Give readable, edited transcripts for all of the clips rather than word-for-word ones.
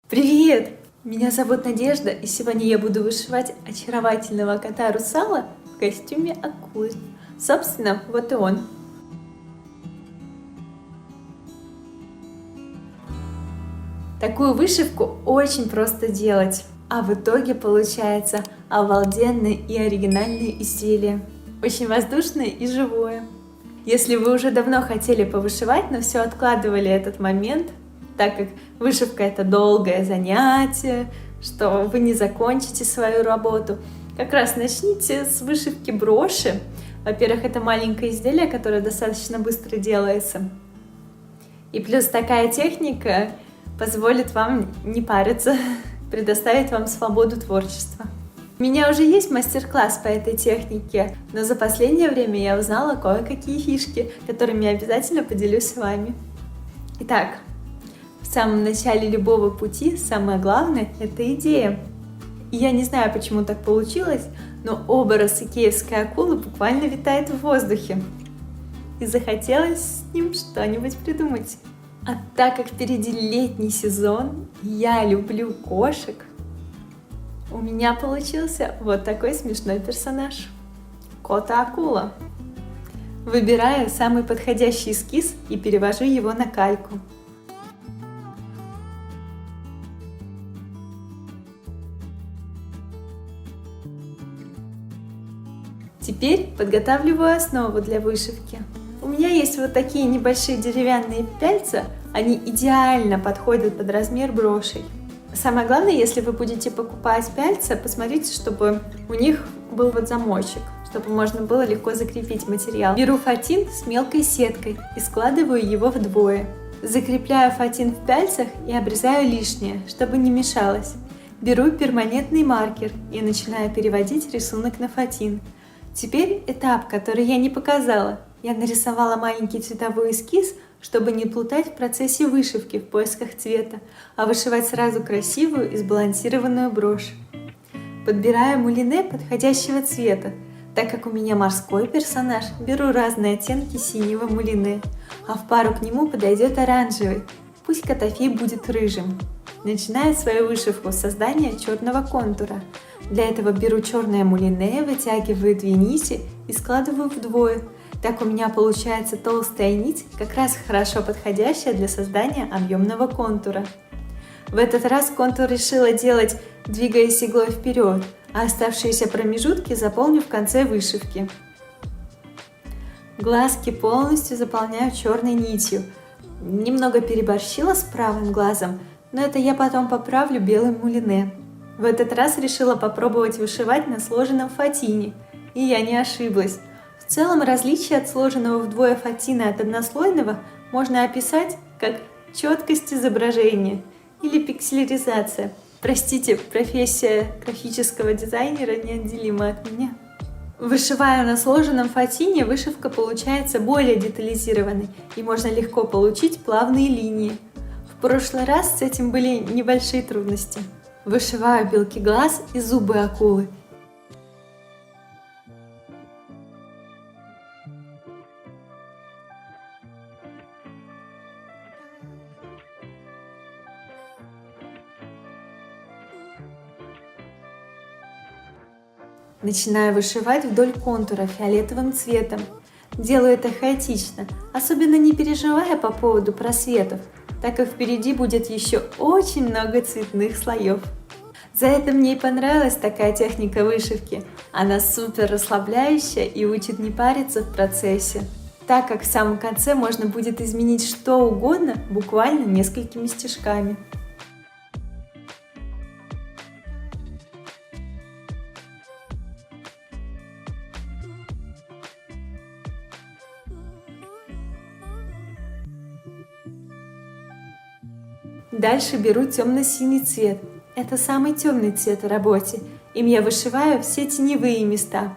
Привет! Меня зовут Надежда, и сегодня я буду вышивать очаровательного кота-русала в костюме акулы. Собственно, вот и он. Такую вышивку очень просто делать, а в итоге получается обалденное и оригинальное изделие. Очень воздушное и живое. Если вы уже давно хотели повышивать, но все откладывали этот момент, так как вышивка — это долгое занятие, что вы не закончите свою работу, как раз начните с вышивки броши. Во-первых, это маленькое изделие, которое достаточно быстро делается. И плюс такая техника позволит вам не париться, предоставит вам свободу творчества. У меня уже есть мастер-класс по этой технике, но за последнее время я узнала кое-какие фишки, которыми я обязательно поделюсь с вами. Итак, в самом начале любого пути самое главное – это идея. И я не знаю, почему так получилось, но образ икеевской акулы буквально витает в воздухе. И захотелось с ним что-нибудь придумать. А так как впереди летний сезон, и я люблю кошек, у меня получился вот такой смешной персонаж. Кота-акула. Выбираю самый подходящий эскиз и перевожу его на кальку. Теперь подготавливаю основу для вышивки. У меня есть вот такие небольшие деревянные пяльца, они идеально подходят под размер брошей. Самое главное, если вы будете покупать пяльца, посмотрите, чтобы у них был вот замочек, чтобы можно было легко закрепить материал. Беру фатин с мелкой сеткой и складываю его вдвое. Закрепляю фатин в пяльцах и обрезаю лишнее, чтобы не мешалось. Беру перманентный маркер и начинаю переводить рисунок на фатин. Теперь этап, который я не показала. Я нарисовала маленький цветовой эскиз, чтобы не плутать в процессе вышивки в поисках цвета, а вышивать сразу красивую и сбалансированную брошь. Подбираю мулине подходящего цвета. Так как у меня морской персонаж, беру разные оттенки синего мулине, а в пару к нему подойдет оранжевый. Пусть котофей будет рыжим. Начинаю свою вышивку с создания черного контура. Для этого беру черное мулине, вытягиваю 2 нити и складываю вдвое. Так у меня получается толстая нить, как раз хорошо подходящая для создания объемного контура. В этот раз контур решила делать, двигаясь иглой вперед, а оставшиеся промежутки заполню в конце вышивки. Глазки полностью заполняю черной нитью. Немного переборщила с правым глазом, но это я потом поправлю белым мулине. В этот раз решила попробовать вышивать на сложенном фатине, и я не ошиблась. В целом различие от сложенного вдвое фатина от однослойного можно описать как четкость изображения или пикселяризация. Простите, профессия графического дизайнера неотделима от меня. Вышивая на сложенном фатине, вышивка получается более детализированной и можно легко получить плавные линии. В прошлый раз с этим были небольшие трудности. Вышиваю белки глаз и зубы акулы. Начинаю вышивать вдоль контура фиолетовым цветом. Делаю это хаотично, особенно не переживая по поводу просветов, так как впереди будет еще очень много цветных слоев. За это мне и понравилась такая техника вышивки. Она супер расслабляющая и учит не париться в процессе, так как в самом конце можно будет изменить что угодно буквально несколькими стежками. Дальше беру темно-синий цвет. Это самый темный цвет в работе. Им я вышиваю все теневые места.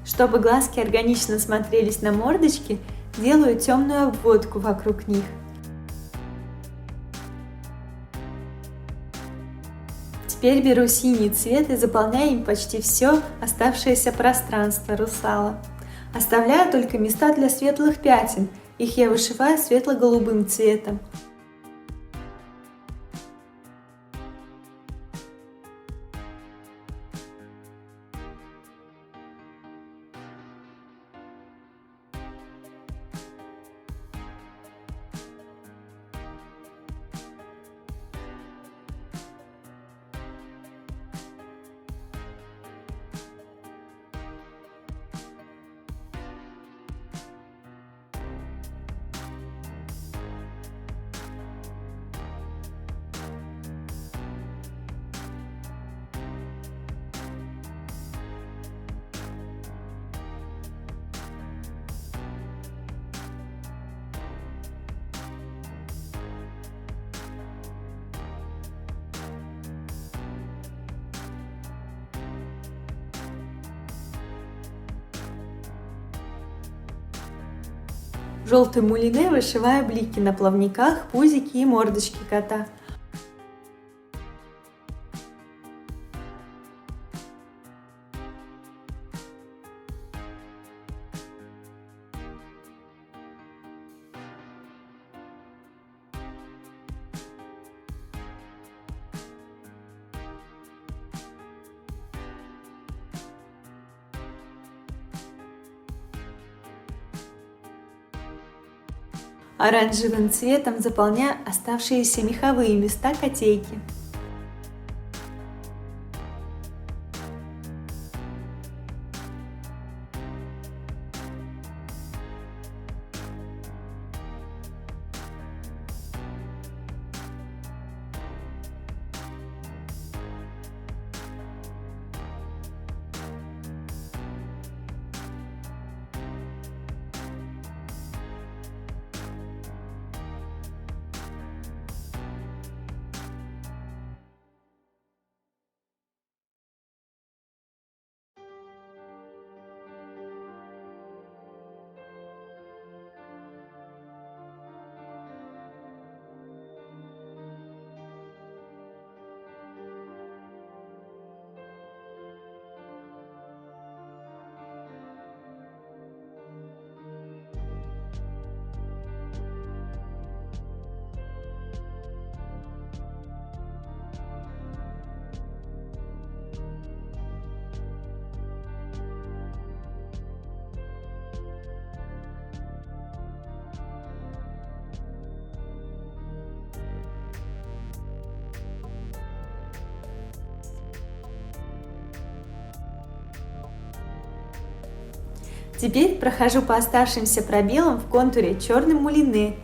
Чтобы глазки органично смотрелись на мордочке, делаю темную обводку вокруг них. Теперь беру синий цвет и заполняю им почти все оставшееся пространство русала. Оставляю только места для светлых пятен, их я вышиваю светло-голубым цветом. Желтым мулине вышиваю блики на плавниках, пузике и мордочке кота. Оранжевым цветом заполняю оставшиеся меховые места котейки. Теперь прохожу по оставшимся пробелам в контуре черным мулине.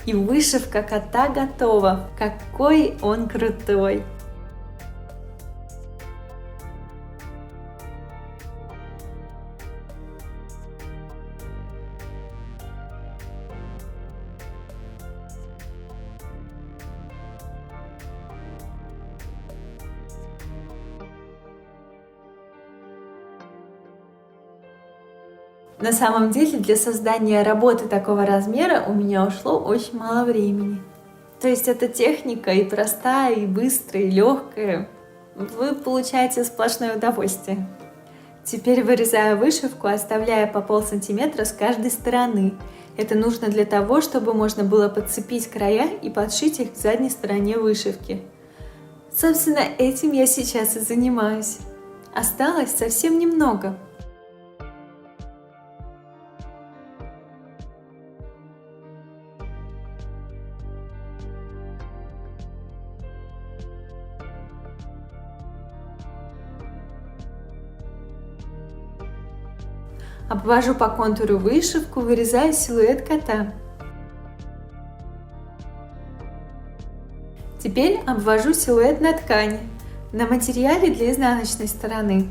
И вышивка кота готова. Какой он крутой! На самом деле для создания работы такого размера у меня ушло очень мало времени. То есть эта техника и простая, и быстрая, и легкая. Вы получаете сплошное удовольствие. Теперь вырезаю вышивку, оставляя по полсантиметра с каждой стороны. Это нужно для того, чтобы можно было подцепить края и подшить их к задней стороне вышивки. Собственно, этим я сейчас и занимаюсь. Осталось совсем немного. Обвожу по контуру вышивку, вырезаю силуэт кота. Теперь обвожу силуэт на ткани, на материале для изнаночной стороны.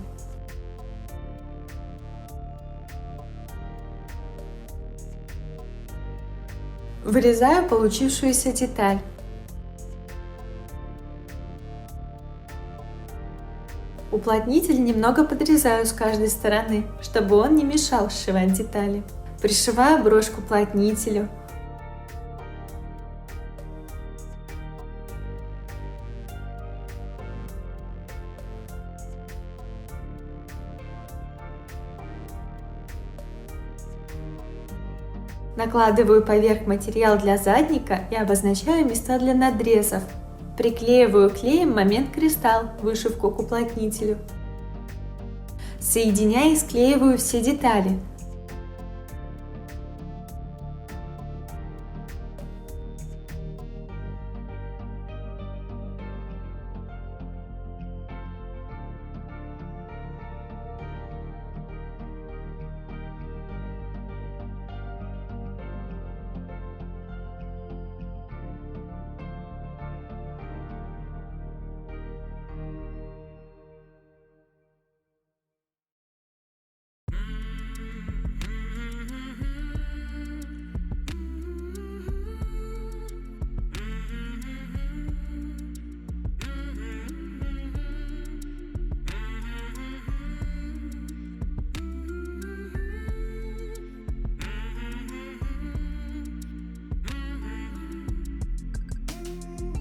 Вырезаю получившуюся деталь. Уплотнитель немного подрезаю с каждой стороны, чтобы он не мешал сшивать детали. Пришиваю брошь к уплотнителю. Накладываю поверх материал для задника и обозначаю места для надрезов. Приклеиваю клеем момент кристалл, вышивку к уплотнителю. Соединяя и склеиваю все детали.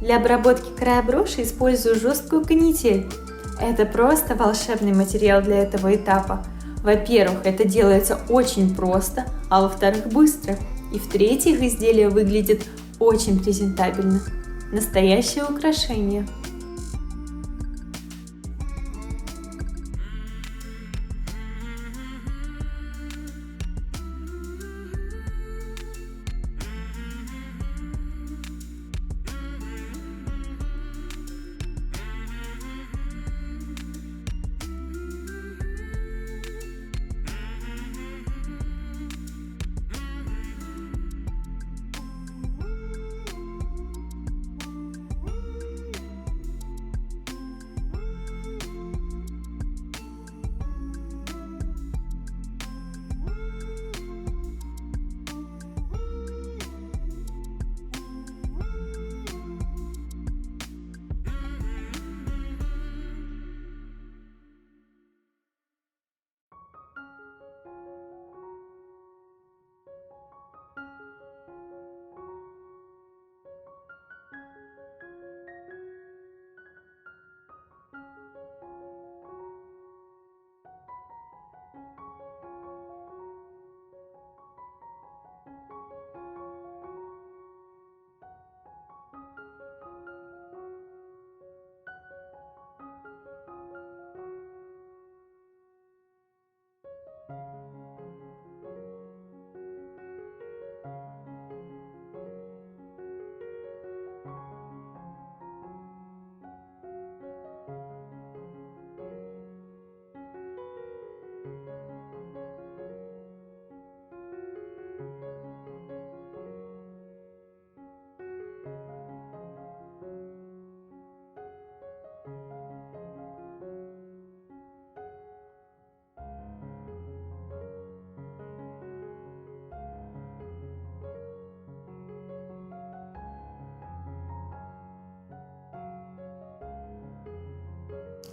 Для обработки края броши использую жесткую канитель. Это просто волшебный материал для этого этапа. Во-первых, это делается очень просто, а во-вторых, быстро. И в-третьих, изделие выглядит очень презентабельно. Настоящее украшение.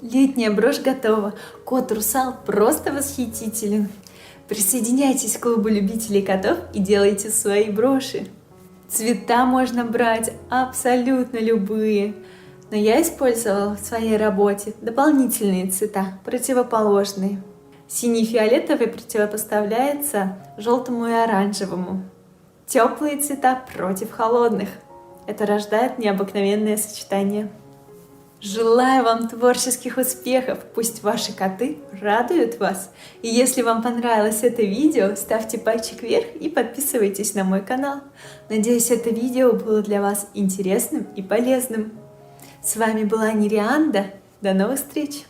Летняя брошь готова. Кот-русал просто восхитителен. Присоединяйтесь к клубу любителей котов и делайте свои броши. Цвета можно брать абсолютно любые. Но я использовала в своей работе дополнительные цвета, противоположные. Синий и фиолетовый противопоставляется желтому и оранжевому. Теплые цвета против холодных. Это рождает необыкновенное сочетание. Желаю вам творческих успехов, пусть ваши коты радуют вас. И если вам понравилось это видео, ставьте пальчик вверх и подписывайтесь на мой канал. Надеюсь, это видео было для вас интересным и полезным. С вами была Нерианда. До новых встреч!